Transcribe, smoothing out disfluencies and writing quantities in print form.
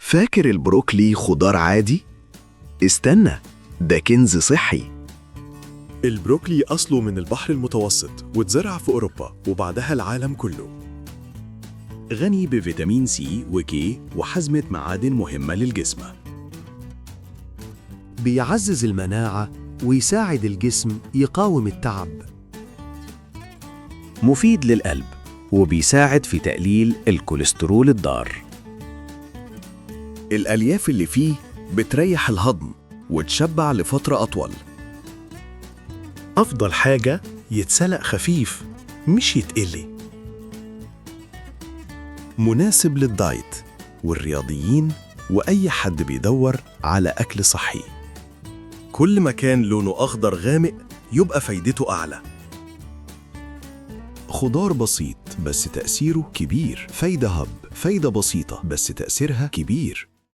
فاكر البروكلي خضار عادي؟ استنى، ده كنز صحي. البروكلي أصله من البحر المتوسط واتزرع في أوروبا وبعدها العالم كله. غني بفيتامين سي وكي وحزمة معادن مهمة للجسم. بيعزز المناعة ويساعد الجسم يقاوم التعب. مفيد للقلب وبيساعد في تقليل الكوليسترول الضار. الألياف اللي فيه بتريح الهضم وتشبع لفترة أطول. أفضل حاجة يتسلق خفيف مش يتقلي. مناسب للدايت والرياضيين وأي حد بيدور على أكل صحي. كل ما كان لونه أخضر غامق يبقى فايدته أعلى. خضار بسيط بس تأثيره كبير. فايدة هب، فايدة بسيطة بس تأثيرها كبير.